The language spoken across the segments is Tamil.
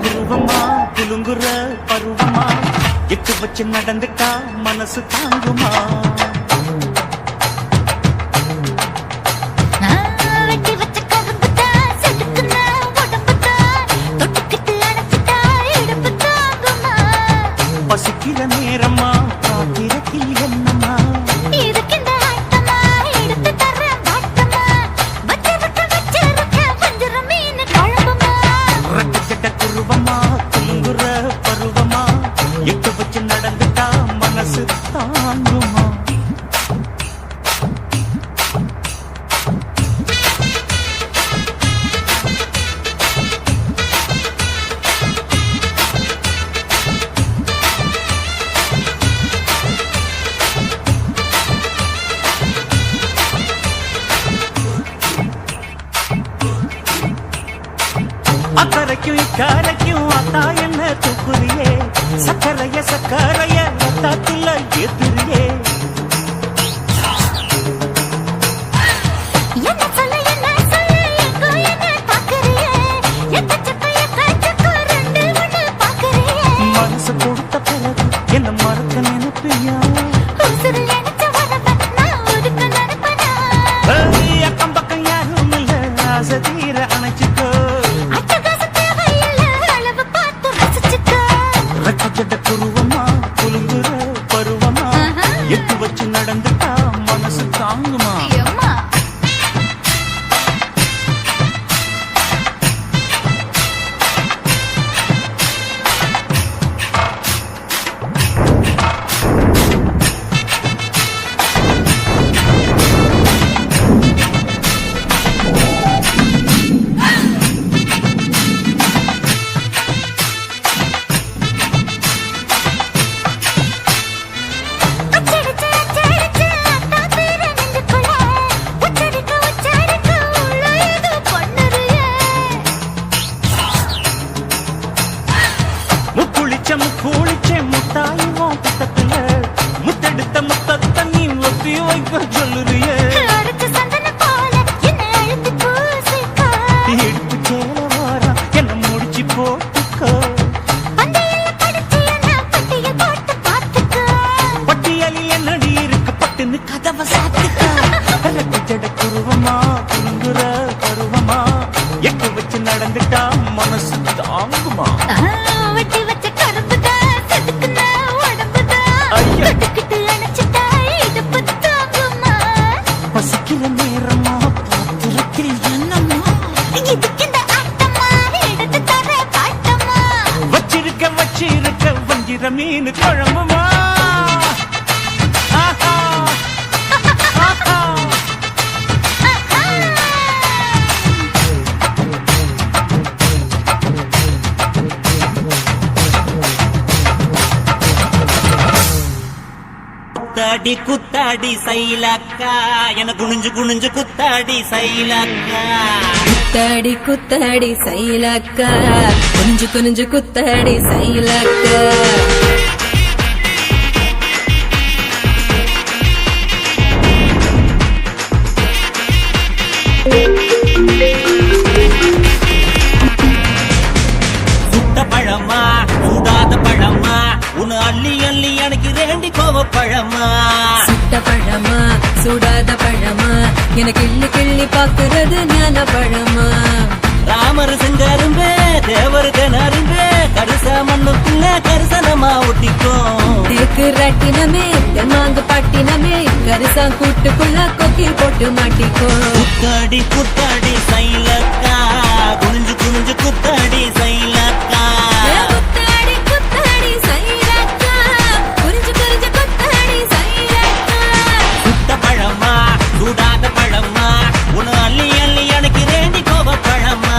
குருவமா குலுங்குற பருவமா எட்டு வச்சு நடந்துட்டா மனசு தாங்குமா பசிக்கிற நேரமா காத்திரத்தி என்னமா குருவமா குங்குற பருவமா எட்டு வச்சு நடந்துட்டா மனசு தாங்குமா அக்கரைக்கும் இக்கரைக்கும் அத்தா என்ன தூக்குறியே சக்கரைய சக்கரைய அத்தாத்துல ஏத்துறியே மனசு கொடுத்த பிறகு என்ன மறக்க நினைப்பியா அக்கம் பக்கம் யாரும் இல்ல ஆசை தீர அணைச்சிக்கோ குருவமா குலுங்குற பருவமா எட்டு வச்சு நடந்துட்டா மனசு தாங்குமா கூலிச்சே முத்தாயுவோம் புத்தத்துல முத்தெடுத்த முத்தத்தை நீ ஒத்தி வைக்க சொல்லுறியே எடுத்து சேல வாரா என்ன முடிச்சு போட்டுக்கோ பட்டியலில் என்னடி இருக்கு பட்டுன்னு கதவை சாத்துக்கோ ஜட குருவமா குங்குற பருவமா எட்டு வச்சு நடந்துட்டா மனசு தாங்குமா வெட்டி வச்ச கரும்புதான் செதுக்குனா வறுக்கிற மீன் குழம்புமா குத்தாடி குத்தாடி சைலக்கா என குனிஞ்சு குனிஞ்சு குத்தாடி சைலக்கா குத்தாடி குத்தாடி சைலக்கா குனிஞ்சு குனிஞ்சு குத்தாடி சைலக்கா சுட்ட பழமா சுடாத பழமா உன்னு அள்ளி அள்ளி எனக்கு ரெண்டி கோவ பழமா சுட்ட பழமா சுடாத பழமா எனக்கு கிள்ளி கிள்ளி பாக்குறது ஞான பழமா ராமர் செஞ்சரும்பே தேவர் தினரும்பே கரிச மண்ணுக்குள்ள கரிசனமா ஒட்டிக்கும் தேக்கு ராட்டினமே தெம்மாங்கு பாட்டினமே கரிசா கூட்டுக்குள்ள கொக்கி போட்டு மாட்டிக்கோ குத்தாடி குத்தாடி சைலக்கா குனிஞ்சு குனிஞ்சு குத்தாடி சைலக்கா குத்தாடி குத்தாடி சைலக்கா குனிஞ்சு குனிஞ்சு குத்தாடி சைலக்கா சுட்ட பழமா சுடாத பழமா உன்னு அள்ளி அள்ளி எனக்கு ரெண்டி கோவ பழமா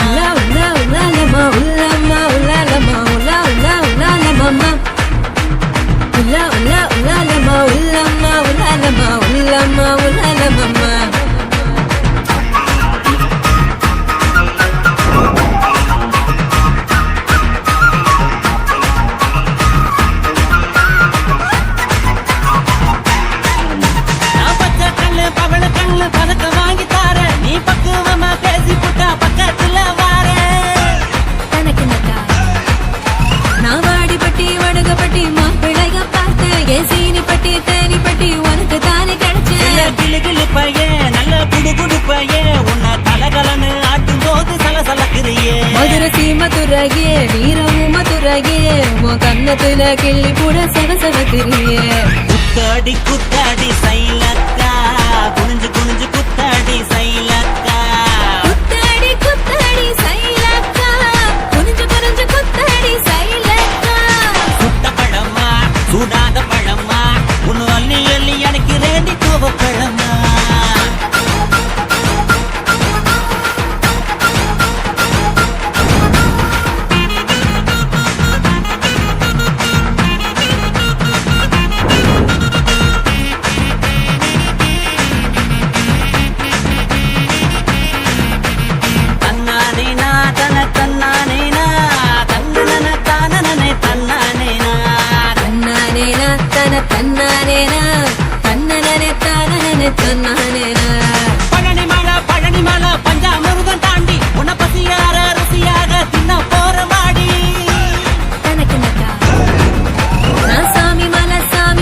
உலா உலா உலாலமா உலாமா உலாலமா உலா உலா உலாலமா உலா உலா உலாலமா உலாமா உலாலமா உலாமா உலாலமா நான் பச்சை கண்ணு பவள கண்ணு பதக்க வாங்கி தார நீ பக்குவமா பேசி புட்டா பக்கத்துல வார தனக்கு நக்கா நான் வாடிப்பட்டி வடுகப்பட்டி மாப்பிள்ளைய பார்த்தேன் என் சீனி பட்டி தேனி பட்டி உனக்கு தானே கிடைச்சேன் கிளு கிளு பையன் நல்ல குடு குடு பையன் உன்னை கலகலன்னு ஆட்டும் போது சலசலக்குறியே மதுரை சீமதுரையே வீரமும் மதுரையே உன் கண்ணத்துல கிள்ளி கூட சகசகத்திரியே குத்தாடி குத்தாடி சைலக்கா குனிஞ்சு குனிஞ்சு குத்தாடி சைலக்கா குத்தாடி குத்தாடி சைலக்கா குனிஞ்சு குனிஞ்சு குத்தாடி சைலக்கா சுட்ட பழமா சுடாத பழமா உன்னு அள்ளி அள்ளி எனக்கு ரெண்டி கோவ பழமா தன்னானேனா தன தன்னானேனா தன்னன தானனே தன்னானேனா தன்னானேனா தன தன்னானேனா தன்னனே தானனே தன்னானேனா பழனி மலை பஞ்சாமிருதம் தாண்டி உன்னை பசியார ருசியாக தின்ன போற மாடி தனக்கு நக்கா நான் சாமி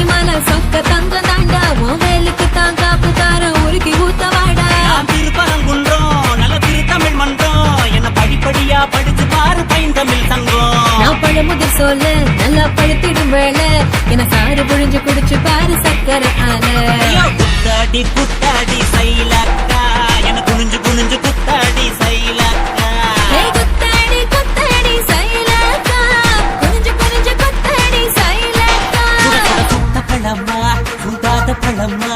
மலை சொக்க தங்க தாண்டா உன் வேலுக்கு தான் காப்பு தார உருக்கி ஊத்த வாடா நாம் திருப்பரங்குன்றோம் நல்ல திருத்தமிழ் மன்றம் என்ன படிப்படியா படிச்சு பாரு பைந்தமிழ் சங்கம் நான் பழமுதிர் சொல்ல நல்லா பழுத்திடும் வேலை என சாறு புழிஞ்சு குடிச்சு பாரு சக்கரை ஆன ஐயோ, குத்தாடி குத்தாடி சைலக்கா என குனிஞ்சு குனிஞ்சு குத்தாடி சைலக்கா குத்தாடி குத்தாடி சைலக்கா குனிஞ்சு குனிஞ்சு குத்தாடி சைலக்கா சுட்ட பழமா சுடாத பழமா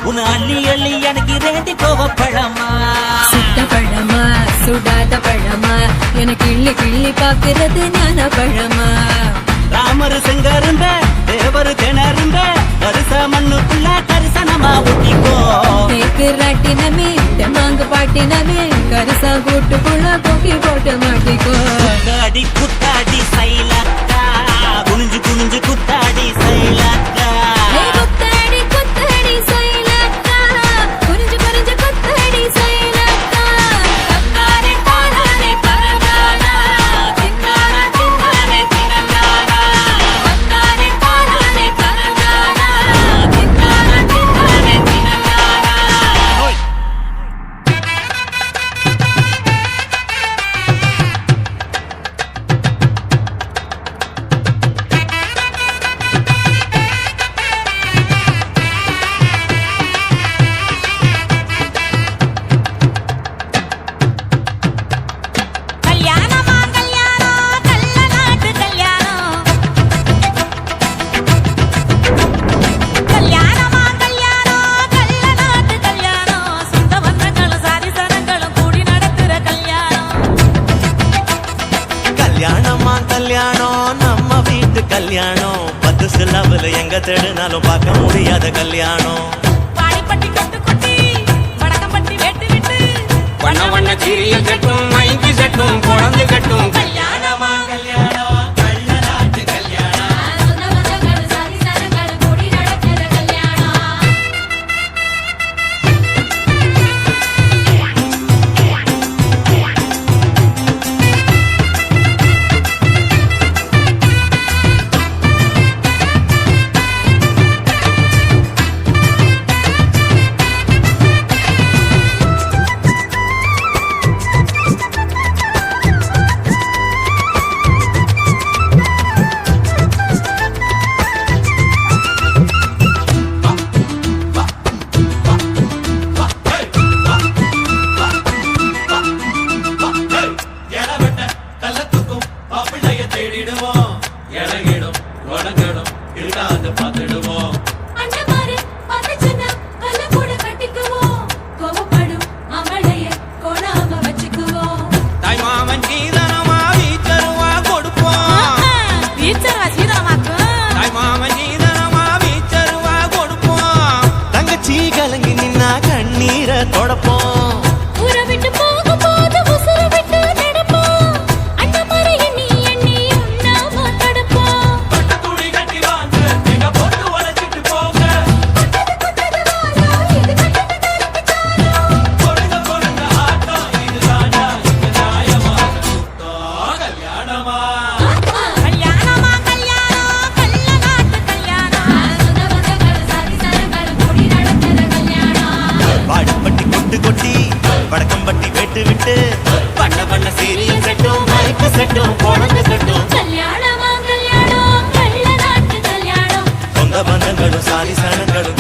உன் அள்ளி அள்ளி எனக்கு ரெண்டி கோவ பழமா சுட்ட பழமா சுடாத பழமா எனக்கு கிள்ளி கிள்ளி பாக்குறது ஞான பழமா ராமர் செங்கருந்த தேவர் திணறுந்த கரிச மண்ணுக்குள்ள கரிசனமா ஒட்டிக்கோ தேக்கு ராட்டினமே தெம்மாங்கு பாட்டினமே கரிசா கூட்டுக்குள்ள கொக்கி போட்டு மாட்டிக்கோ குத்தாடி குத்தாடி சைலக்கா குனிஞ்சு குனிஞ்சு குத்தாடி சைலக்கா குத்தாடி குத்தாடி சைலக்கா குனிஞ்சு குனிஞ்சு குத்தாடி சைலக்கா தன்னானே தானானே பரதானா தின்னானா தின்னானே தினங்கானா தன்னானே தானானே பரதானா தின்னானா தின்னானே தினங்கானா கல்யாணம் நம்ம வீட்டு கல்யாணம் 10 சிலவுல எங்க தேடினாலும் பார்க்க முடியாத கல்யாணம் வாடிப்பட்டி கொட்டு கொட்டி வடக்கம்பட்டி வெட்டு விட்டு வண்ண வண்ண சீரியல் கட்டும் மைக்கு செட்டும் குழந்தை கட்டும் கல்யாணமா கல்யாணம் கள்ளநாட்டு கல்யாணம் சொந்த பந்தங்கள் சாதி சனங்கள் கூடி நடக்கிற கல்யாணம் எடவெட்ட கள்ளத்துக்கும் மாப்பிள்ளைய தேடிடுவோம் இறங்கிடும் உடங்கிடும் இருக்காது பார்த்துடுவோம் அண்ணமாரு பத்தச்சனா கல்ல கூட கட்டிக்குவோம் கோவப்படும் அவளைய கொடாம வச்சுக்குவோம் தாய் மாமன் சீதனமா வீச்சருவா கொடுப்போம் வீச்சரவா சீதனமாக்கு தாய் மாமன் சீதனமா வீச்சருவா கொடுப்போம் தங்கச்சி கலங்கி நின்னா கண்ணீரை தொடப்போம் ஊரை விட்டு போகும்போது உசுரை விட்டு நடப்போம் அண்ணமாரு எண்ணி எண்ணி உண்ணாம தடுப்போம் துணி கட்டி வாங்க எங்க போட்டு உழைச்சிட்டு போங்க பொழுங்க பொழுங்க ஆட்டம் இதுதானா இந்த நியாயமான சுத்தம் கல்யாணமா கல்யாணமா கல்யாணம் கள்ள நாட்டு கல்யாணம் சொந்த பந்தங்கள் சாதி சனங்கள் கூடி நடக்கிற கல்யாணம் வாடிப்பட்டி கொட்டு கொட்டி வடக்கம்பட்டி வெட்டு விட்டு பண்ண பண்ண சீரியல் செட்டும் மைக்கு செட்டும் குழந்தை செட்டும் கல்யாணமா கல்யாணம் கள்ள நாட்டு கல்யாணம் சொந்த பந்தங்களும் சாதி சனங்களும்